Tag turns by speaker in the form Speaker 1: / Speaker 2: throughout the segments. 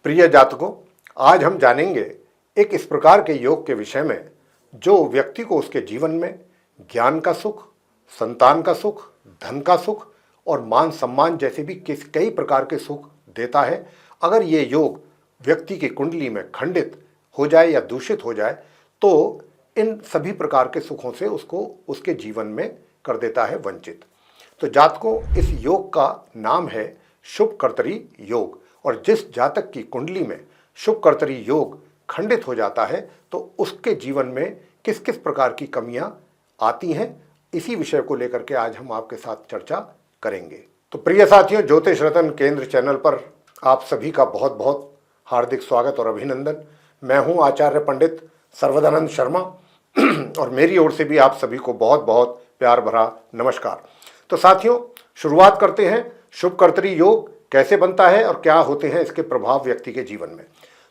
Speaker 1: प्रिय जातकों, आज हम जानेंगे एक इस प्रकार के योग के विषय में जो व्यक्ति को उसके जीवन में ज्ञान का सुख, संतान का सुख, धन का सुख और मान सम्मान जैसे भी कई प्रकार के सुख देता है। अगर ये योग व्यक्ति की कुंडली में खंडित हो जाए या दूषित हो जाए तो इन सभी प्रकार के सुखों से उसको उसके जीवन में कर देता है वंचित। तो जातकों, इस योग का नाम है शुभकर्तरी योग। और जिस जातक की कुंडली में शुभकर्तरी योग खंडित हो जाता है तो उसके जीवन में किस किस प्रकार की कमियां आती हैं, इसी विषय को लेकर के आज हम आपके साथ चर्चा करेंगे। तो प्रिय साथियों, ज्योतिष रतन केंद्र चैनल पर आप सभी का बहुत बहुत हार्दिक स्वागत और अभिनंदन। मैं हूं आचार्य पंडित सर्वदानंद शर्मा और मेरी ओर से भी आप सभी को बहुत बहुत प्यार भरा नमस्कार। तो साथियों, शुरुआत करते हैं। शुभकर्तरी योग कैसे बनता है और क्या होते हैं इसके प्रभाव व्यक्ति के जीवन में।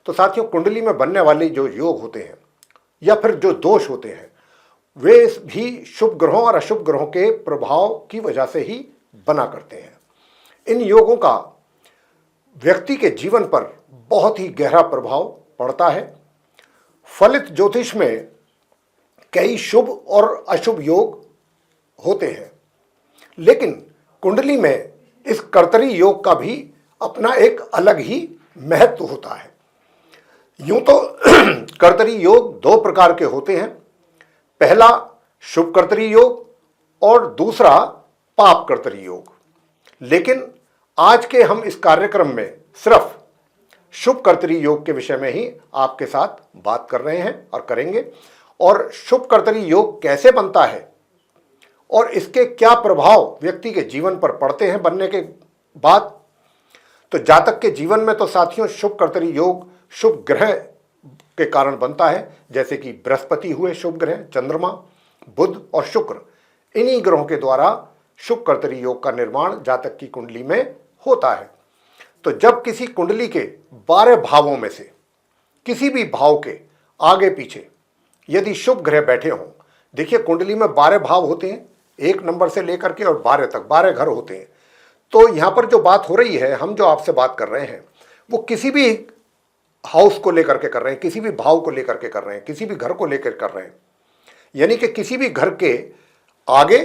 Speaker 1: तो साथियों, कुंडली में बनने वाले जो योग होते हैं या फिर जो दोष होते हैं वे भी शुभ ग्रहों और अशुभ ग्रहों के प्रभाव की वजह से ही बना करते हैं। इन योगों का व्यक्ति के जीवन पर बहुत ही गहरा प्रभाव पड़ता है। फलित ज्योतिष में कई शुभ और अशुभ योग होते हैं, लेकिन कुंडली में इस कर्तरी योग का भी अपना एक अलग ही महत्व होता है। यूं तो कर्तरी योग दो प्रकार के होते हैं, पहला शुभ कर्तरी योग और दूसरा पाप कर्तरी योग। लेकिन आज के हम इस कार्यक्रम में सिर्फ शुभ कर्तरी योग के विषय में ही आपके साथ बात कर रहे हैं और करेंगे। और शुभ कर्तरी योग कैसे बनता है और इसके क्या प्रभाव व्यक्ति के जीवन पर पड़ते हैं बनने के बाद। तो जातक के जीवन में तो साथियों शुभ कर्तरी योग शुभ ग्रह के कारण बनता है, जैसे कि बृहस्पति हुए शुभ ग्रह, चंद्रमा, बुध और शुक्र। इन्हीं ग्रहों के द्वारा शुभ कर्तरी योग का निर्माण जातक की कुंडली में होता है। तो जब किसी कुंडली के 12 भावों में से किसी भी भाव के आगे पीछे यदि शुभ ग्रह बैठे हों, देखिए कुंडली में 12 भाव होते हैं, 1 नंबर से लेकर के और 12 तक 12 घर होते हैं। तो यहाँ पर जो बात हो रही है, हम जो आपसे बात कर रहे हैं वो किसी भी हाउस को लेकर के कर रहे हैं, किसी भी भाव को लेकर के कर रहे हैं, किसी भी घर को लेकर कर रहे हैं। यानी कि किसी भी घर के आगे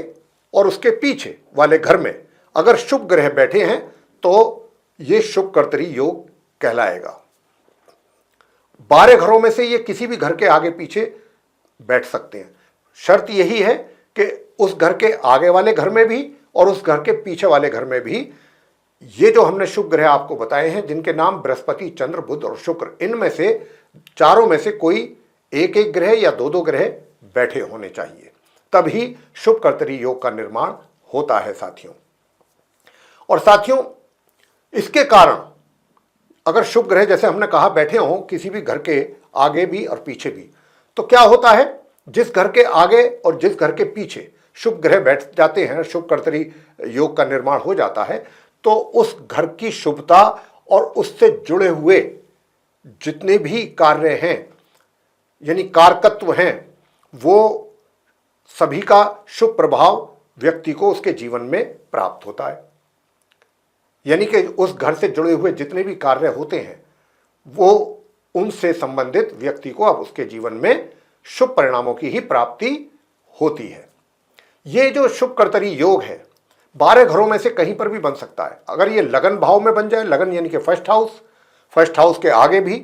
Speaker 1: और उसके पीछे वाले घर में अगर शुभ ग्रह बैठे हैं तो ये शुभ कर्तरी योग कहलाएगा। 12 घरों में से ये किसी भी घर के आगे पीछे बैठ सकते हैं। शर्त यही है कि उस घर के आगे वाले घर में भी और उस घर के पीछे वाले घर में भी ये जो हमने शुभ ग्रह आपको बताए हैं, जिनके नाम बृहस्पति, चंद्र, बुध और शुक्र, इनमें से चारों में से कोई एक एक ग्रह या दो दो ग्रह बैठे होने चाहिए, तभी शुभ कर्तरी योग का निर्माण होता है साथियों। और साथियों, इसके कारण अगर शुभ ग्रह जैसे हमने कहा बैठे हों किसी भी घर के आगे भी और पीछे भी, तो क्या होता है, जिस घर के आगे और जिस घर के पीछे शुभ ग्रह बैठ जाते हैं, शुभ कर्तरी योग का निर्माण हो जाता है, तो उस घर की शुभता और उससे जुड़े हुए जितने भी कार्य हैं यानी कारकत्व हैं, वो सभी का शुभ प्रभाव व्यक्ति को उसके जीवन में प्राप्त होता है। यानी कि उस घर से जुड़े हुए जितने भी कार्य होते हैं वो उनसे संबंधित व्यक्ति को अब उसके जीवन में शुभ परिणामों की ही प्राप्ति होती है। ये जो शुभ कर्तरी योग है 12 घरों में से कहीं पर भी बन सकता है। अगर ये लगन भाव में बन जाए, लगन यानी कि फर्स्ट हाउस के आगे भी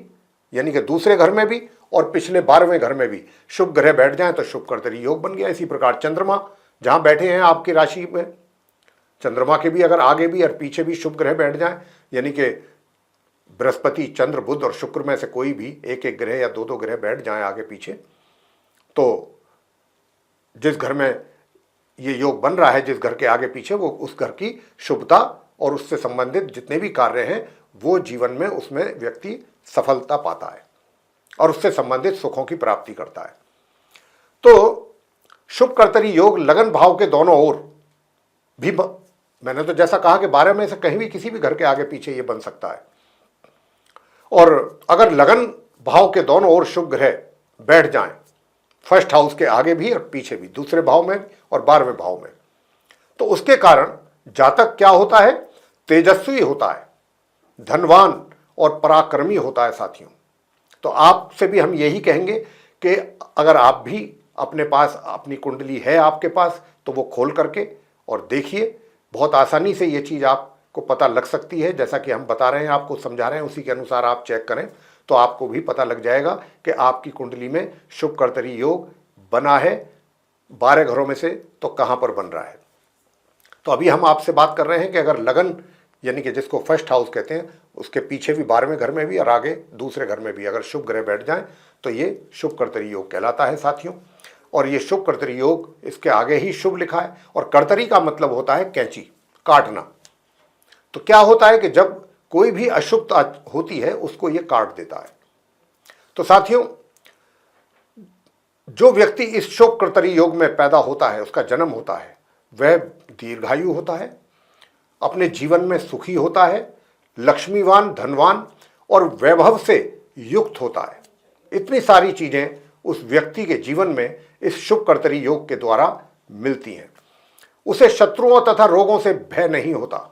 Speaker 1: यानी कि दूसरे घर में भी और पिछले 12वें घर में भी शुभ ग्रह बैठ जाए तो शुभ कर्तरी योग बन गया। इसी प्रकार चंद्रमा जहां बैठे हैं आपकी राशि में, चंद्रमा के भी अगर आगे भी और पीछे भी शुभ ग्रह बैठ जाए, यानी कि बृहस्पति, चंद्र, बुध और शुक्र में से कोई भी एक एक ग्रह या दो दो ग्रह बैठ जाए आगे पीछे, तो जिस घर में ये योग बन रहा है, जिस घर के आगे पीछे, वो उस घर की शुभता और उससे संबंधित जितने भी कार्य हैं वो जीवन में उसमें व्यक्ति सफलता पाता है और उससे संबंधित सुखों की प्राप्ति करता है। तो शुभ कर्तरी योग लगन भाव के दोनों ओर भी मैंने तो जैसा कहा कि 12 में से कहीं भी किसी भी घर के आगे पीछे ये बन सकता है। और अगर लगन भाव के दोनों ओर शुभ ग्रह बैठ जाएं, फर्स्ट हाउस के आगे भी और पीछे भी, दूसरे भाव में और 12वें भाव में, तो उसके कारण जातक क्या होता है, तेजस्वी होता है, धनवान और पराक्रमी होता है साथियों। तो आपसे भी हम यही कहेंगे कि अगर आप भी अपने पास अपनी कुंडली है आपके पास, तो वो खोल करके और देखिए, बहुत आसानी से ये चीज़ आपको पता लग सकती है। जैसा कि हम बता रहे हैं, आपको समझा रहे हैं, उसी के अनुसार आप चेक करें तो आपको भी पता लग जाएगा कि आपकी कुंडली में शुभ कर्तरी योग बना है 12 घरों में से तो कहाँ पर बन रहा है। तो अभी हम आपसे बात कर रहे हैं कि अगर लगन, यानी कि जिसको फर्स्ट हाउस कहते हैं, उसके पीछे भी 12वें घर में भी और आगे दूसरे घर में भी अगर शुभ ग्रह बैठ जाएं तो ये शुभ कर्तरी योग कहलाता है साथियों। और ये शुभ कर्तरी योग, इसके आगे ही शुभ लिखा है, और कर्तरी का मतलब होता है कैंची, काटना। तो क्या होता है कि जब कोई भी अशुभता होती है उसको ये काट देता है। तो साथियों, जो व्यक्ति इस शुभ कर्तरी योग में पैदा होता है, उसका जन्म होता है, वह दीर्घायु होता है, अपने जीवन में सुखी होता है, लक्ष्मीवान, धनवान और वैभव से युक्त होता है। इतनी सारी चीजें उस व्यक्ति के जीवन में इस शुभ कर्तरी योग के द्वारा मिलती हैं। उसे शत्रुओं तथा रोगों से भय नहीं होता,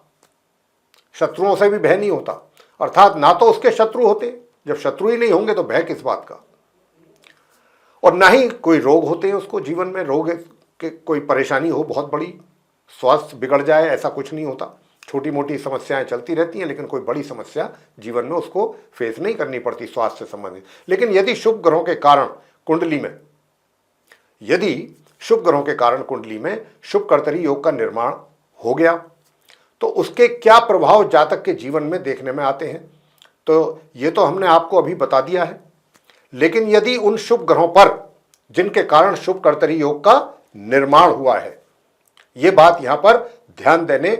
Speaker 1: शत्रुओं से भी भय नहीं होता, अर्थात ना तो उसके शत्रु होते, जब शत्रु ही नहीं होंगे तो भय किस बात का, और ना ही कोई रोग होते हैं उसको जीवन में, रोग के कोई परेशानी हो बहुत बड़ी, स्वास्थ्य बिगड़ जाए, ऐसा कुछ नहीं होता। छोटी मोटी समस्याएं चलती रहती हैं, लेकिन कोई बड़ी समस्या जीवन में उसको फेस नहीं करनी पड़ती स्वास्थ्य से संबंधित। लेकिन यदि शुभ ग्रहों के कारण कुंडली में, यदि शुभ ग्रहों के कारण कुंडली में शुभ कर्तरी योग का निर्माण हो गया तो उसके क्या प्रभाव जातक के जीवन में देखने में आते हैं, तो ये तो हमने आपको अभी बता दिया है। लेकिन यदि उन शुभ ग्रहों पर जिनके कारण शुभ कर्तरी योग का निर्माण हुआ है, ये बात यहां पर ध्यान देने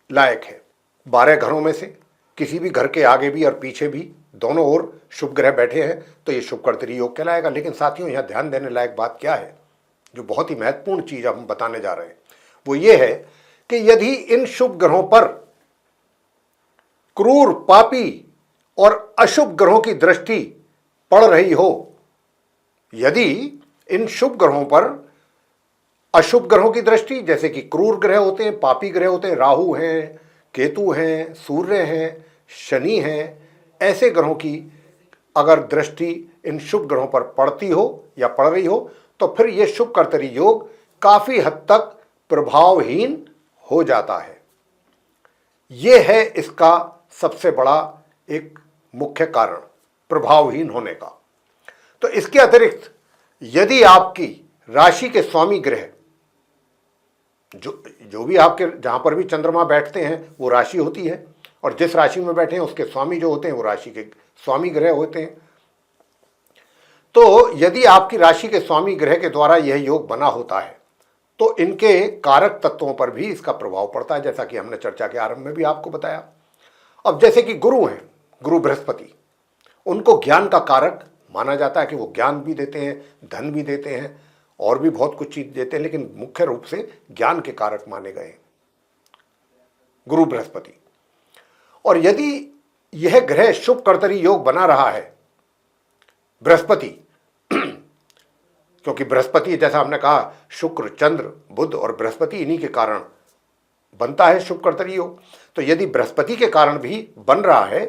Speaker 1: लायक है, 12 घरों में से किसी भी घर के आगे भी और पीछे भी दोनों ओर शुभ ग्रह बैठे हैं तो ये शुभ कर्तरी योग कहलाएगा। लेकिन साथियों, यहां ध्यान देने लायक बात क्या है, जो बहुत ही महत्वपूर्ण चीज हम बताने जा रहे हैं, वो ये है कि यदि इन शुभ ग्रहों पर क्रूर, पापी और अशुभ ग्रहों की दृष्टि पड़ रही हो, यदि इन शुभ ग्रहों पर अशुभ ग्रहों की दृष्टि, जैसे कि क्रूर ग्रह होते हैं, पापी ग्रह होते हैं, राहु हैं, केतु हैं, सूर्य हैं, शनि हैं, ऐसे ग्रहों की अगर दृष्टि इन शुभ ग्रहों पर पड़ती हो या पड़ रही हो तो फिर यह शुभ कर्तरी योग काफी हद तक प्रभावहीन हो जाता है। यह है इसका सबसे बड़ा एक मुख्य कारण प्रभावहीन होने का। तो इसके अतिरिक्त यदि आपकी राशि के स्वामी ग्रह, जो भी आपके जहां पर भी चंद्रमा बैठते हैं वो राशि होती है, और जिस राशि में बैठे हैं उसके स्वामी जो होते हैं वो राशि के स्वामी ग्रह होते हैं। तो यदि आपकी राशि के स्वामी ग्रह के द्वारा यह योग बना होता है तो इनके कारक तत्वों पर भी इसका प्रभाव पड़ता है, जैसा कि हमने चर्चा के आरंभ में भी आपको बताया। अब जैसे कि गुरु हैं, गुरु बृहस्पति, उनको ज्ञान का कारक माना जाता है कि वो ज्ञान भी देते हैं, धन भी देते हैं, और भी बहुत कुछ चीज देते हैं, लेकिन मुख्य रूप से ज्ञान के कारक माने गए गुरु बृहस्पति। और यदि यह ग्रह शुभ कर्तरी योग बना रहा है बृहस्पति, क्योंकि बृहस्पति, जैसा हमने कहा, शुक्र, चंद्र, बुध और बृहस्पति, इन्हीं के कारण बनता है शुभ कर्तरी योग। तो यदि बृहस्पति के कारण भी बन रहा है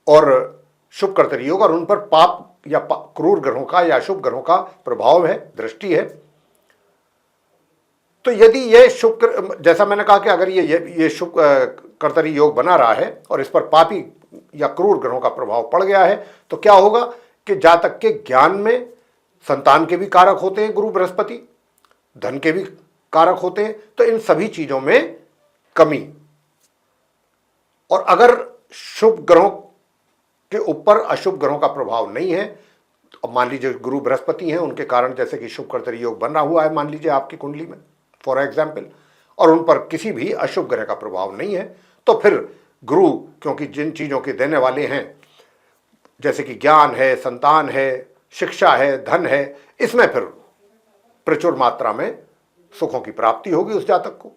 Speaker 1: और शुभ कर्तरी योग, और उन पर पाप या क्रूर ग्रहों का या अशुभ ग्रहों का प्रभाव है, दृष्टि है, तो यदि ये शुभ, जैसा मैंने कहा कि अगर ये शुभ कर्तरी योग बना रहा है और इस पर पापी या क्रूर ग्रहों का प्रभाव पड़ गया है, तो क्या होगा कि जातक के ज्ञान में, संतान के भी कारक होते हैं गुरु बृहस्पति, धन के भी कारक होते हैं, तो इन सभी चीजों में कमी। और अगर शुभ ग्रहों के ऊपर अशुभ ग्रहों का प्रभाव नहीं है, तो मान लीजिए गुरु बृहस्पति हैं, उनके कारण जैसे कि शुभ कर्तरी योग बना हुआ है मान लीजिए आपकी कुंडली में फॉर एग्जाम्पल, और उन पर किसी भी अशुभ ग्रह का प्रभाव नहीं है, तो फिर गुरु, क्योंकि जिन चीजों के देने वाले हैं, जैसे कि ज्ञान है, संतान है, शिक्षा है, धन है, इसमें फिर प्रचुर मात्रा में सुखों की प्राप्ति होगी उस जातक को।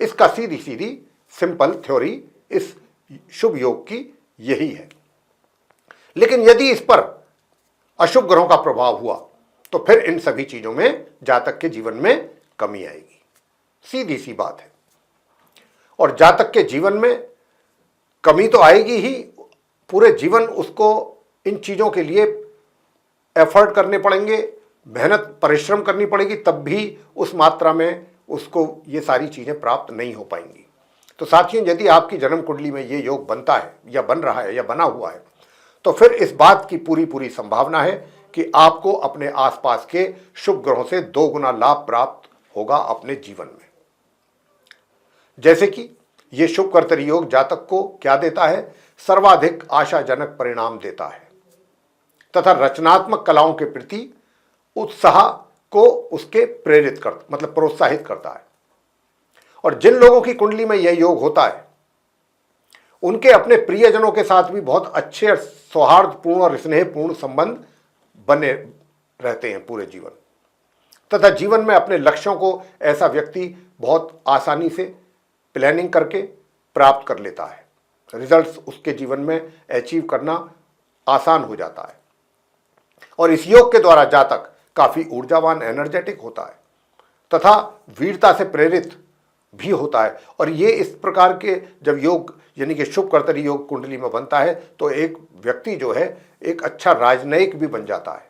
Speaker 1: इसका सीधी सीधी सिंपल थ्योरी इस शुभ योग की यही है। लेकिन यदि इस पर अशुभ ग्रहों का प्रभाव हुआ तो फिर इन सभी चीजों में जातक के जीवन में कमी आएगी, सीधी सी बात है। और जातक के जीवन में कमी तो आएगी ही, पूरे जीवन उसको इन चीज़ों के लिए एफर्ट करने पड़ेंगे, मेहनत परिश्रम करनी पड़ेगी, तब भी उस मात्रा में उसको ये सारी चीज़ें प्राप्त नहीं हो पाएंगी। तो साथियों, यदि आपकी जन्म कुंडली में ये योग बनता है या बन रहा है या बना हुआ है, तो फिर इस बात की पूरी पूरी संभावना है कि आपको अपने आसपास के शुभ ग्रहों से 2 गुना लाभ प्राप्त होगा अपने जीवन में। जैसे कि ये शुभ कर्तरी योग जातक को क्या देता है? सर्वाधिक आशाजनक परिणाम देता है तथा रचनात्मक कलाओं के प्रति उत्साह को उसके प्रोत्साहित करता है। और जिन लोगों की कुंडली में यह योग होता है, उनके अपने प्रियजनों के साथ भी बहुत अच्छे और सौहार्दपूर्ण और स्नेहपूर्ण संबंध बने रहते हैं पूरे जीवन। तथा जीवन में अपने लक्ष्यों को ऐसा व्यक्ति बहुत आसानी से प्लानिंग करके प्राप्त कर लेता है। रिजल्ट्स उसके जीवन में अचीव करना आसान हो जाता है। और इस योग के द्वारा जातक काफी ऊर्जावान, एनर्जेटिक होता है तथा वीरता से प्रेरित भी होता है। और ये इस प्रकार के जब योग यानी कि शुभ कर्तरी योग कुंडली में बनता है, तो एक व्यक्ति जो है एक अच्छा राजनयिक भी बन जाता है।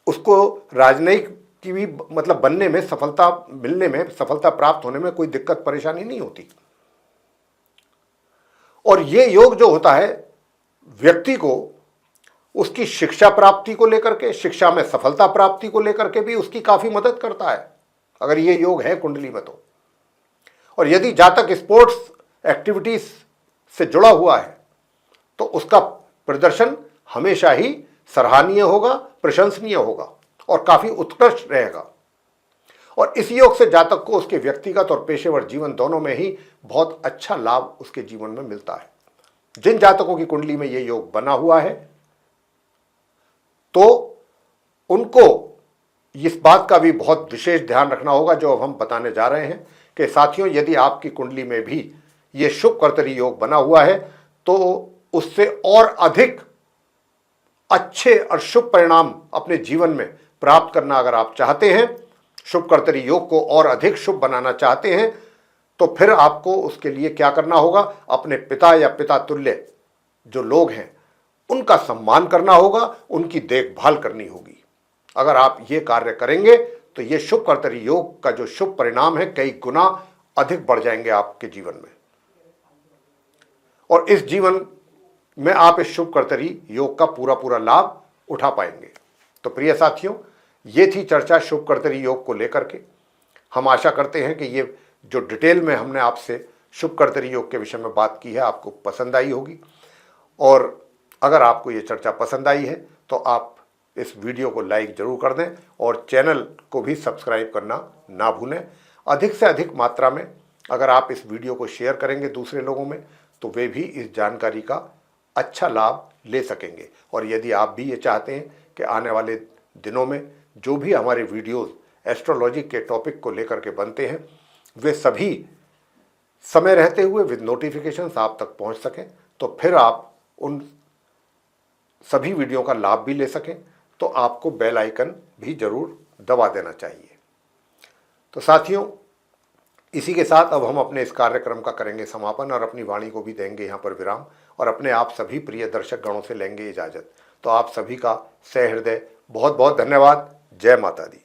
Speaker 1: उसको राजनयिक की भी बनने में सफलता मिलने में, सफलता प्राप्त होने में कोई दिक्कत परेशानी नहीं होती। और ये योग जो होता है व्यक्ति को उसकी शिक्षा प्राप्ति को लेकर के, शिक्षा में सफलता प्राप्ति को लेकर के भी उसकी काफी मदद करता है अगर ये योग है कुंडली में तो। और यदि जातक स्पोर्ट्स एक्टिविटीज से जुड़ा हुआ है तो उसका प्रदर्शन हमेशा ही सराहनीय होगा, प्रशंसनीय होगा और काफी उत्कृष्ट रहेगा। और इस योग से जातक को उसके व्यक्तिगत और पेशेवर जीवन दोनों में ही बहुत अच्छा लाभ उसके जीवन में मिलता है। जिन जातकों की कुंडली में यह योग बना हुआ है तो उनको इस बात का भी बहुत विशेष ध्यान रखना होगा जो अब हम बताने जा रहे हैं कि साथियों, यदि आपकी कुंडली में भी ये शुभ कर्तरी योग बना हुआ है तो उससे और अधिक अच्छे और शुभ परिणाम अपने जीवन में प्राप्त करना अगर आप चाहते हैं, शुभ कर्तरी योग को और अधिक शुभ बनाना चाहते हैं, तो फिर आपको उसके लिए क्या करना होगा? अपने पिता या पिता तुल्य जो लोग हैं उनका सम्मान करना होगा, उनकी देखभाल करनी होगी। अगर आप ये कार्य करेंगे तो ये शुभ कर्तरी योग का जो शुभ परिणाम है कई गुना अधिक बढ़ जाएंगे आपके जीवन में। और इस जीवन में आप इस शुभ कर्तरी योग का पूरा पूरा लाभ उठा पाएंगे। तो प्रिय साथियों, ये थी चर्चा शुभ कर्तरी योग को लेकर के। हम आशा करते हैं कि ये जो डिटेल में हमने आपसे शुभ कर्तरी योग के विषय में बात की है आपको पसंद आई होगी। और अगर आपको ये चर्चा पसंद आई है तो आप इस वीडियो को लाइक जरूर कर दें और चैनल को भी सब्सक्राइब करना ना भूलें। अधिक से अधिक मात्रा में अगर आप इस वीडियो को शेयर करेंगे दूसरे लोगों में तो वे भी इस जानकारी का अच्छा लाभ ले सकेंगे। और यदि आप भी ये चाहते हैं कि आने वाले दिनों में जो भी हमारे वीडियोस एस्ट्रोलॉजी के टॉपिक को लेकर के बनते हैं वे सभी समय रहते हुए विद नोटिफिकेशंस आप तक पहुंच सकें, तो फिर आप उन सभी वीडियो का लाभ भी ले सकें, तो आपको बेल आइकन भी जरूर दबा देना चाहिए। तो साथियों, इसी के साथ अब हम अपने इस कार्यक्रम का करेंगे समापन और अपनी वाणी को भी देंगे यहाँ पर विराम और अपने आप सभी प्रिय दर्शक गणों से लेंगे इजाजत। तो आप सभी का सहृदय बहुत बहुत धन्यवाद। जय माता दी।